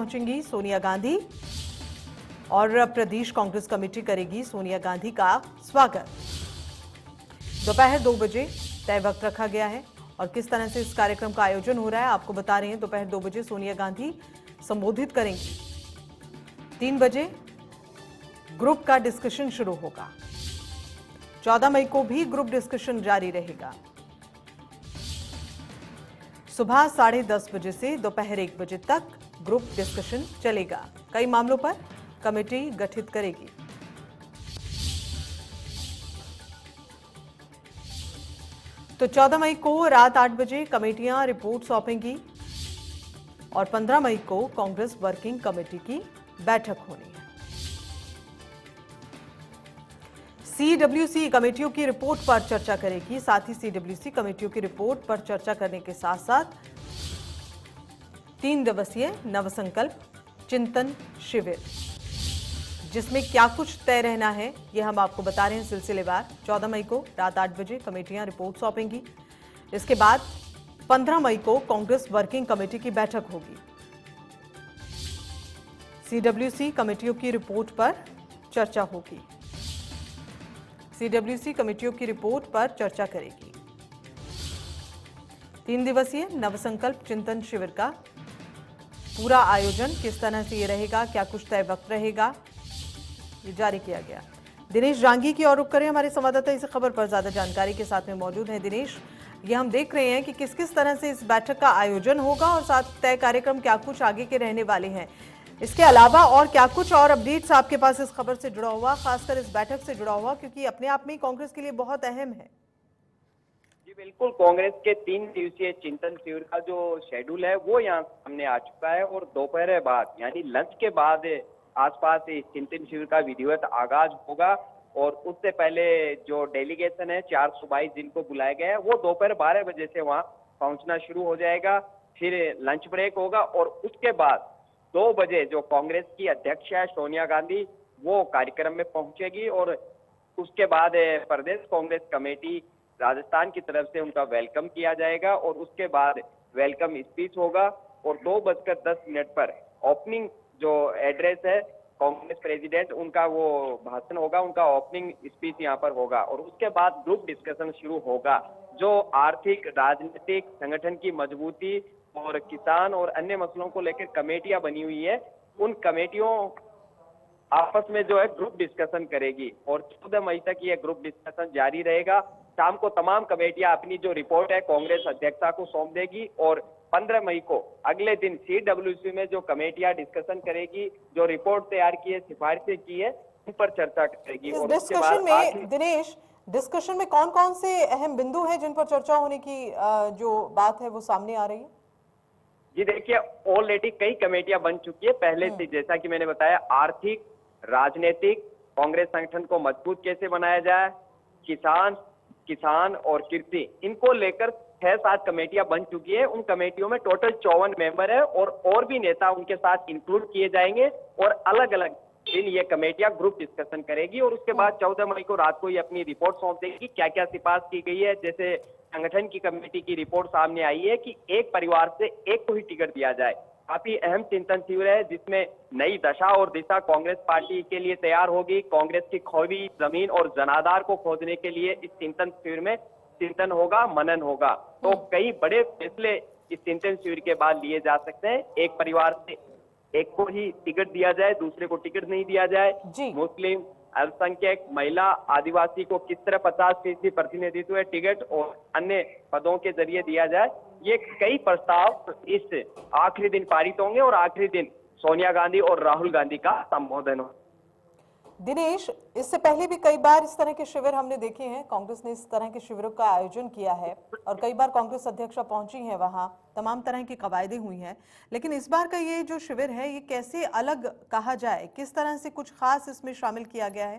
पहुंचेंगी सोनिया गांधी और प्रदेश कांग्रेस कमेटी करेगी सोनिया गांधी का स्वागत। दोपहर 2 बजे तय वक्त रखा गया है और किस तरह से इस कार्यक्रम का आयोजन हो रहा है आपको बता रहे हैं। दोपहर 2 बजे सोनिया गांधी संबोधित करेंगी। 3 बजे ग्रुप का डिस्कशन शुरू होगा। 14 मई को भी ग्रुप डिस्कशन जारी रहेगा। सुबह 10:30 बजे से दोपहर 1 बजे तक ग्रुप डिस्कशन चलेगा। कई मामलों पर कमेटी गठित करेगी। तो 14 मई को रात 8 बजे कमेटियां रिपोर्ट सौंपेंगी और 15 मई को कांग्रेस वर्किंग कमेटी की बैठक होनी है। सीडब्ल्यूसी कमेटियों की रिपोर्ट पर चर्चा करेगी। साथ ही सीडब्ल्यूसी कमेटियों की रिपोर्ट पर चर्चा करने के साथ साथ 3 दिवसीय नवसंकल्प चिंतन शिविर, जिसमें क्या कुछ तय रहना है ये हम आपको बता रहे हैं सिलसिलेवार। 14 मई को रात 8 बजे कमेटियां रिपोर्ट सौंपेंगी। इसके बाद 15 मई को कांग्रेस वर्किंग कमेटी की बैठक होगी। सीडब्ल्यूसी कमेटियों की रिपोर्ट पर चर्चा होगी। सीडब्ल्यूसी कमेटियों की रिपोर्ट पर चर्चा करेगी। 3 दिवसीय नवसंकल्प चिंतन शिविर का पूरा आयोजन किस तरह से ये रहेगा, क्या कुछ तय वक्त रहेगा, ये जारी किया गया। दिनेश जांगी की ओर रुख करें। हमारे संवाददाता इस खबर पर ज्यादा जानकारी के साथ में मौजूद हैं। दिनेश, ये हम देख रहे हैं कि किस किस तरह से इस बैठक का आयोजन होगा और साथ तय कार्यक्रम क्या कुछ आगे के रहने वाले हैं। इसके अलावा और क्या कुछ और अपडेट्स आपके पास इस खबर से जुड़ा हुआ, खासकर इस बैठक से जुड़ा हुआ, क्योंकि अपने आप में कांग्रेस के लिए बहुत अहम है। जी बिल्कुल, कांग्रेस के 3 दिवसीय चिंतन शिविर का जो शेड्यूल है वो यहाँ सामने आ चुका है और दोपहर बाद यानी लंच के बाद आसपास इस चिंतन शिविर का विधिवत आगाज होगा। और उससे पहले जो डेलीगेशन है 422 जिनको बुलाया गया है वो दोपहर 12 बजे से वहाँ पहुंचना शुरू हो जाएगा। फिर लंच ब्रेक होगा और उसके बाद 2 बजे जो कांग्रेस की अध्यक्ष है सोनिया गांधी वो कार्यक्रम में पहुंचेगी और उसके बाद प्रदेश कांग्रेस कमेटी राजस्थान की तरफ से उनका वेलकम किया जाएगा और उसके बाद वेलकम स्पीच होगा और 2:10 पर ओपनिंग जो एड्रेस है कांग्रेस प्रेसिडेंट उनका वो भाषण होगा, उनका ओपनिंग स्पीच यहाँ पर होगा और उसके बाद ग्रुप डिस्कशन शुरू होगा। जो आर्थिक राजनीतिक संगठन की मजबूती और किसान और अन्य मसलों को लेकर कमेटियां बनी हुई है, उन कमेटियों आपस में जो है ग्रुप डिस्कशन करेगी और 14 मई तक ये ग्रुप डिस्कशन जारी रहेगा। शाम को तमाम कमेटियां अपनी जो रिपोर्ट है कांग्रेस अध्यक्षा को सौंप देगी और 15 मई को अगले दिन सीडब्ल्यूसी में जो कमेटियां डिस्कशन करेगी, जो रिपोर्ट तैयार की है, सिफारिशें की है, उन पर चर्चा करेगी। इस डिस्कशन में दिनेश, डिस्कशन में कौन कौन से अहम बिंदु हैं जिन पर चर्चा होने की जो बात है वो सामने आ रही है? जी देखिए, ऑलरेडी कई कमेटियां बन चुकी है पहले से। जैसा कि मैंने बताया, आर्थिक राजनीतिक कांग्रेस संगठन को मजबूत कैसे बनाया जाए, किसान और कृषि, इनको लेकर 6-7 कमेटियां बन चुकी है। उन कमेटियों में टोटल 54 मेंबर है और भी नेता उनके साथ इंक्लूड किए जाएंगे और अलग अलग दिन ये कमेटियां ग्रुप डिस्कशन करेगी और उसके बाद 14 मई को रात को ये अपनी रिपोर्ट सौंप देगी क्या क्या सिफारिश की गई है। जैसे संगठन की कमेटी की रिपोर्ट सामने आई है कि एक परिवार से एक को ही टिकट दिया जाए। काफी अहम चिंतन शिविर है जिसमें नई दशा और दिशा कांग्रेस पार्टी के लिए तैयार होगी। कांग्रेस की खोई जमीन और जनाधार को खोजने के लिए इस चिंतन शिविर में चिंतन होगा, मनन होगा। तो कई बड़े फैसले इस चिंतन शिविर के बाद लिए जा सकते हैं। एक परिवार से एक को ही टिकट दिया जाए, दूसरे को टिकट नहीं दिया जाए। मुस्लिम, अल्पसंख्यक, महिला, आदिवासी को किस तरह 50% प्रतिनिधित्व है टिकट और अन्य पदों के जरिए दिया जाए। ये कई प्रस्ताव इस आखिरी दिन पारित होंगे और आखिरी दिन सोनिया गांधी और राहुल गांधी का संबोधन होगा। दिनेश, इससे पहले भी कई बार इस तरह के शिविर हमने देखे हैं। कांग्रेस ने इस तरह के शिविरों का आयोजन किया है और कई बार कांग्रेस अध्यक्षा पहुंची हैं वहां, तमाम तरह की कवायदें हुई हैं। लेकिन इस बार का ये जो शिविर है ये कैसे अलग कहा जाए, किस तरह से कुछ खास इसमें शामिल किया गया है?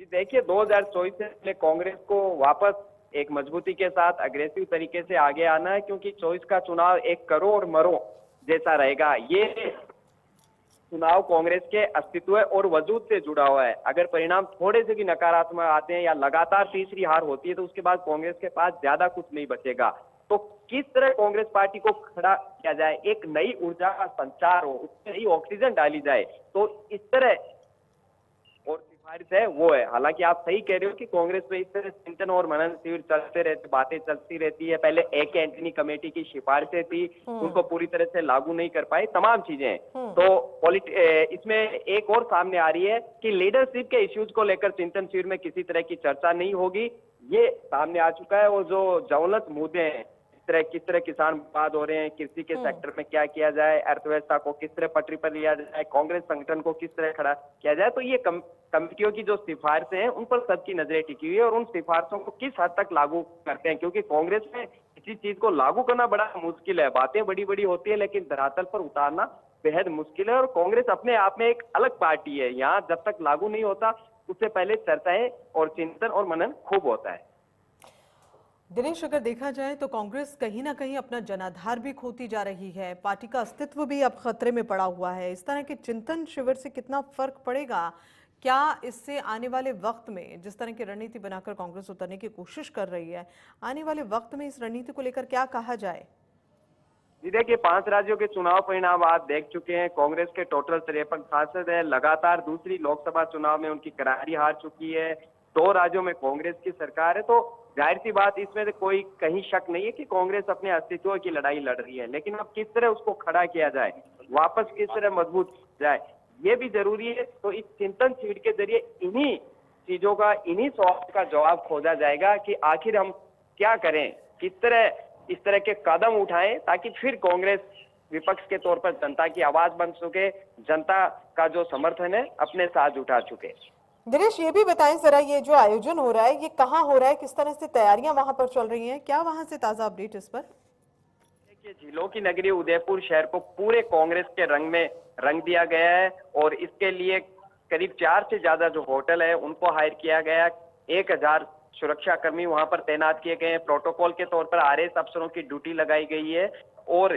जी देखिए, 2024 से पहले कांग्रेस को वापस एक मजबूती के साथ अग्रेसिव तरीके से आगे आना है, क्योंकि 24 का चुनाव एक करो और मरो जैसा रहेगा। ये चुनाव कांग्रेस के अस्तित्व और वजूद से जुड़ा हुआ है। अगर परिणाम थोड़े से भी नकारात्मक आते हैं या लगातार तीसरी हार होती है तो उसके बाद कांग्रेस के पास ज्यादा कुछ नहीं बचेगा। तो किस तरह कांग्रेस पार्टी को खड़ा किया जाए, एक नई ऊर्जा का संचार हो, उसमें नई ऑक्सीजन डाली जाए, तो इस तरह और सिफारिश है वो है। हालांकि आप सही कह रहे हो कि कांग्रेस में इस तरह चिंतन और मनन शिविर चलते रहते, बातें चलती रहती है। पहले एक एंटनी कमेटी की सिफारिशें थी, उनको पूरी तरह से लागू नहीं कर पाए, तमाम चीजें। तो इसमें एक और सामने आ रही है कि लीडरशिप के इश्यूज को लेकर चिंतन शिविर में किसी तरह की चर्चा नहीं होगी, ये सामने आ चुका है। और जो ज्वलंत मुद्दे हैं, किस तरह किसान विवाद हो रहे हैं, कृषि के सेक्टर में क्या किया जाए, अर्थव्यवस्था को किस तरह पटरी पर लिया जाए, कांग्रेस संगठन को किस तरह खड़ा किया जाए, तो ये कमिटियों की जो सिफारिशें हैं उन पर सबकी नजरें टिकी हुई है और उन सिफारिशों को किस हद तक लागू करते हैं, क्योंकि कांग्रेस में किसी चीज को लागू करना बड़ा मुश्किल है। बातें बड़ी बड़ी होती है लेकिन धरातल पर उतारना बेहद मुश्किल है। और कांग्रेस अपने आप में एक अलग पार्टी है, यहाँ जब तक लागू नहीं होता उससे पहले चर्चाएं और चिंतन और मनन खूब होता है। दिनेश, अगर देखा जाए तो कांग्रेस कहीं ना कहीं अपना जनाधार भी खोती जा रही है, पार्टी का अस्तित्व भी अब खतरे में पड़ा हुआ है। इस तरह के चिंतन शिविर से कितना फर्क पड़ेगा? क्या इससे आने वाले वक्त में जिस तरह की रणनीति बनाकर कांग्रेस उतरने की कोशिश कर रही है, आने वाले वक्त में इस रणनीति को लेकर क्या कहा जाए? जी देखिए, 5 राज्यों के चुनाव परिणाम आप देख चुके हैं। कांग्रेस के टोटल 53 सांसद है, लगातार दूसरी लोकसभा चुनाव में उनकी करारी हार चुकी है। 2 राज्यों में कांग्रेस की सरकार है, तो जाहिर सी बात इसमें तो कोई कहीं शक नहीं है कि कांग्रेस अपने अस्तित्व की लड़ाई लड़ रही है। लेकिन अब किस तरह उसको खड़ा किया जाए, वापस किस तरह मजबूत जाए, ये भी जरूरी है। तो इस चिंतन शिविर के जरिए इन्हीं चीजों का, इन्हीं सवाल का जवाब खोजा जाएगा कि आखिर हम क्या करें, किस तरह इस तरह के कदम उठाएं ताकि फिर कांग्रेस विपक्ष के तौर पर जनता की आवाज बन सके, जनता का जो समर्थन है अपने साथ जुटा चुके। दिनेश, ये भी बताएं जरा, ये जो आयोजन हो रहा है ये कहाँ हो रहा है, किस तरह से तैयारियां वहां पर चल रही हैं, क्या वहां से ताजा अपडेट इस पर? देखिए, झीलों की नगरी उदयपुर शहर को पूरे कांग्रेस के रंग में रंग दिया गया है और इसके लिए करीब 4 से ज्यादा जो होटल है उनको हायर किया गया। 1000 सुरक्षाकर्मी वहां पर तैनात किए गए हैं। प्रोटोकॉल के तौर पर आरएएस अफसरों की ड्यूटी लगाई गई है और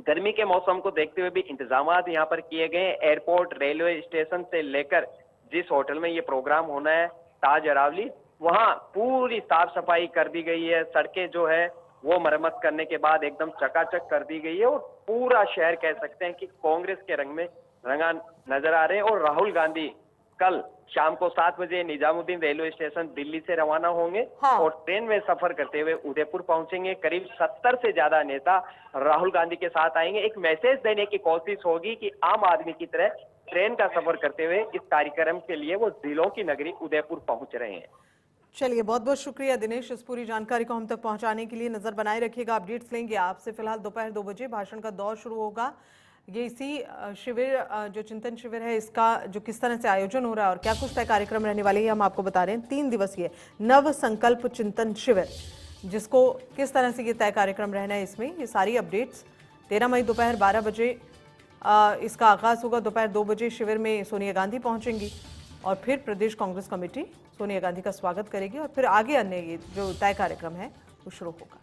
गर्मी के मौसम को देखते हुए भी इंतजाम यहाँ पर किए गए हैं। एयरपोर्ट, रेलवे स्टेशन से लेकर जिस होटल में ये प्रोग्राम होना है, ताज अरावली, वहां पूरी साफ सफाई कर दी गई है। सड़कें जो है वो मरम्मत करने के बाद एकदम चकाचक कर दी गई है और पूरा शहर कह सकते हैं कि कांग्रेस के रंग में रंगा नजर आ रहे हैं। और राहुल गांधी कल शाम को 7 बजे निजामुद्दीन रेलवे स्टेशन दिल्ली से रवाना होंगे और ट्रेन में सफर करते हुए उदयपुर पहुंचेंगे। करीब 70 से ज्यादा नेता राहुल गांधी के साथ आएंगे। एक मैसेज देने की कोशिश होगी कि आम आदमी की तरह ट्रेन का सफर करते हुए इस कार्यक्रम के लिए वो जिलों की नगरी उदयपुर पहुंच रहे हैं। चलिए, बहुत बहुत शुक्रिया दिनेश, इस पूरी जानकारी को हम तक पहुंचाने के लिए। नजर बनाए रखिएगा, अपडेट्स लेंगे आपसे। फिलहाल दोपहर 2 बजे भाषण का दौर शुरू होगा। ये इसी शिविर, जो चिंतन शिविर है, इसका जो किस तरह से आयोजन हो रहा है और क्या कुछ तय कार्यक्रम रहने वाले हैं हम आपको बता रहे हैं। 3 दिवसीय नव संकल्प चिंतन शिविर, जिसको किस तरह से ये तय कार्यक्रम रहना है, इसमें ये सारी अपडेट्स 13 मई दोपहर 12 बजे इसका आगाज होगा। दोपहर 2 बजे शिविर में सोनिया गांधी पहुंचेंगी और फिर प्रदेश कांग्रेस कमेटी सोनिया गांधी का स्वागत करेगी और फिर आगे अन्य ये जो तय कार्यक्रम है वो शुरू होगा।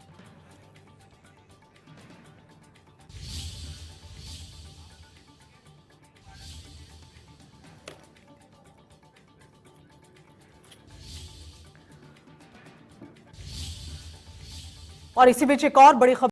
और इसी बीच एक और बड़ी खबर